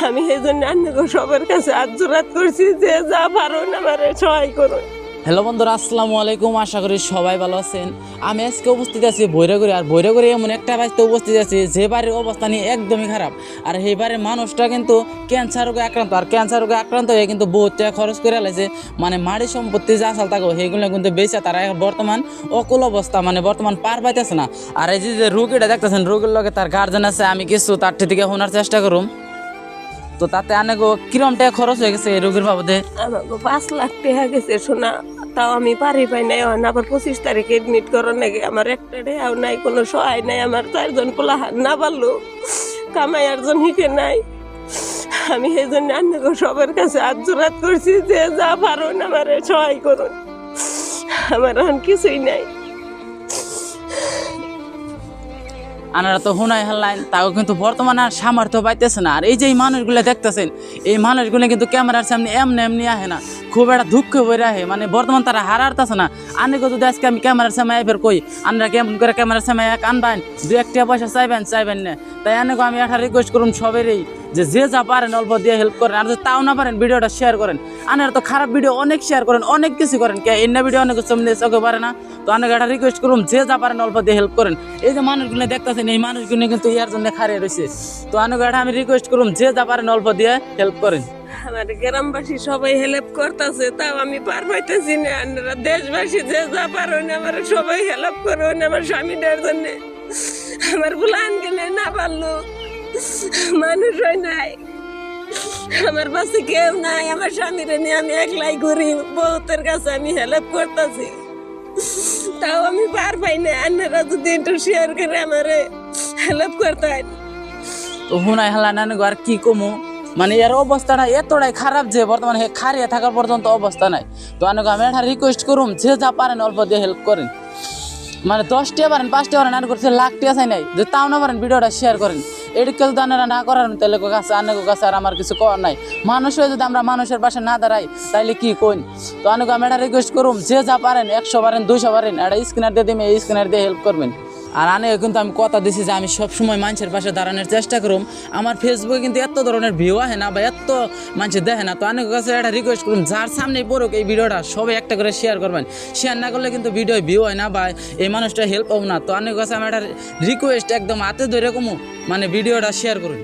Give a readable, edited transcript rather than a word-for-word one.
আমি এই জন্য সবার কাছে আর্জরাত করছি যে যা পারুন আমার সহায় করুন। হ্যালো বন্ধুরা, আসসালামু আলাইকুম। আশা করি সবাই ভালো আছেন। আমি আজকে উপস্থিত আছি বৈরাগুড়ি। আর বৈরাগুড়ি এমন একটা বাড়িতে উপস্থিত আছি যে বাড়ির অবস্থা নিয়ে একদমই খারাপ। আর এই বাড়ির মানুষটা কিন্তু ক্যান্সার রোগে আক্রান্ত। আর ক্যান্সার রোগে আক্রান্ত হয়ে কিন্তু বহুত টাকা খরচ করে আলাইছে। মানে মাড়ি সম্পত্তি যা আসাল থাকো সেইগুলো কিন্তু বেঁচে তারা বর্তমান অকুল অবস্থা, মানে বর্তমান পার পাইতেছে না। আর এই যে রোগীটা দেখতেছেন, রোগীর লগে তার গার্জেন আছে। আমি কিছু তার থেকে শোনার চেষ্টা করুম। তো তাতে অনেক কিরম টাকা খরচ হয়ে গেছে এই রোগীর বাবদে? আমাকে 5 লাখ টাকা গেছে শোনা, তাও আমি পারি পাই নাই। আবার 25 তারিখে এডমিট করার নাকি আমার একটা টাকাও নাই, কোনো সহায় নাই। আমার 4 জন পোলা হাত না পারলো, কামাই আরজন হিটে নাই। আমি এই জন্য সবার কাছে আর্জরাত করছি যে যা পারুন আমার সহায় করুন। আমার এখন কিছুই নাই। আনারা তো হুনাই হাল্লাইন, তাও কিন্তু বর্তমানে আর সামর্থ্য পাইতেছে না। আর এই যে এই মানুষগুলো দেখতেছেন, এই মানুষগুলো কিন্তু ক্যামেরার সামনে এমনি এমনি আহে না, খুব একটা দুঃখ বই আহে। মানে বর্তমান তারা হারারতেছে না। আনেকে যদি আজকে আমি ক্যামেরার সামনে এবার কই আনরা কেমন করে ক্যামেরার সামনে এক আনবেন, 2-1 পয়সা চাইবেন না। তাই আনেকে আমি একটা রিকোয়েস্ট করুন সবেরই যে যা পারেন অল্প দিয়ে হেল্প করেন। আর যদি তাও না পারেন ভিডিওটা শেয়ার করেন। আনারা তো খারাপ ভিডিও অনেক শেয়ার করেন, অনেক কিছু করেন, কে এন্য ভিডিও অনেক সামনে চোখে পারে না। তো অনেক একটা রিকোয়েস্ট করুন যা পারেন অল্প দিয়ে হেল্প করেন। এই যে মানুষগুলো দেখতেছেন, এই মানুষগুলো কিন্তু ইয়ার জন্য খারিয়ে রয়েছে। তো অনেক একটা আমি রিকোয়েস্ট করুন যা পারেন অল্প দিয়ে হেল্প করেন। আমার গ্রামবাসী সবাই হেল্প করতেছে, তাও আমি পার পাইতেছি না। আপনারা দেশবাসী যে যা পারেন আমার সবাই হেল্প করুন। আমার স্বামীটার জন্য আমার বুলান গেলে না পারলো, মানুষ হয় নাই, আমার পাশে কেউ নাই। আমার স্বামীর নিয়ে আমি একলাই ঘুরি, বহুতের কাছে আমি হেল্প করতেছি, তাও আমি পার পাই না। আপনারা যদি একটু শেয়ার করে আমার হেল্প করতেন। তো হুনাই হালা নানু আর কি কমু, মানে এর অবস্থাটা এতটাই খারাপ যে বর্তমানে খারিয়ে থাকার পর্যন্ত অবস্থা নাই। তো অনেক আমি একটা রিকোয়েস্ট করুম যা পারেন অল্প দিয়ে হেল্প করেন। মানে 10 টাকা পারেন, 5 টাকা পারেন, আর করছে লাখ টাকা চাই নাই, যদি তাও না পারেন ভিডিওটা শেয়ার করেন। এদিকে যদি আপনারা না করেন তাহলে কাছে অনেক কাছে আর আমার কিছু করার নাই। মানুষ হয়ে যদি আমরা মানুষের পাশে না দাঁড়াই তাইলে কি কইন। তো অনেক আমি একটা রিকোয়েস্ট করুম যা পারেন, 100 পারেন, 200 পারেন, একটা স্ক্যানার দিয়ে দিন, এই স্ক্যানার দিয়ে হেল্প করবেন। আর আনে কিন্তু আমি কথা দিছি যে আমি সবসময় মানুষের পাশে দাঁড়ানোর চেষ্টা করুম। আমার ফেসবুকে কিন্তু এত ধরনের ভিউ আহে না বা এত মানুষ দেখে না। তো অনেক কাছে একটা রিকোয়েস্ট করুন যার সামনেই পড়ুক এই ভিডিওটা সবাই একটা করে শেয়ার করবেন। শেয়ার না করলে কিন্তু ভিডিও ভিউ হয় না বা এই মানুষটা হেল্প হবে না। তো অনেক কাছে আমার একটা রিকোয়েস্ট একদম হাতে ধরে কমু, মানে ভিডিওটা শেয়ার করুন।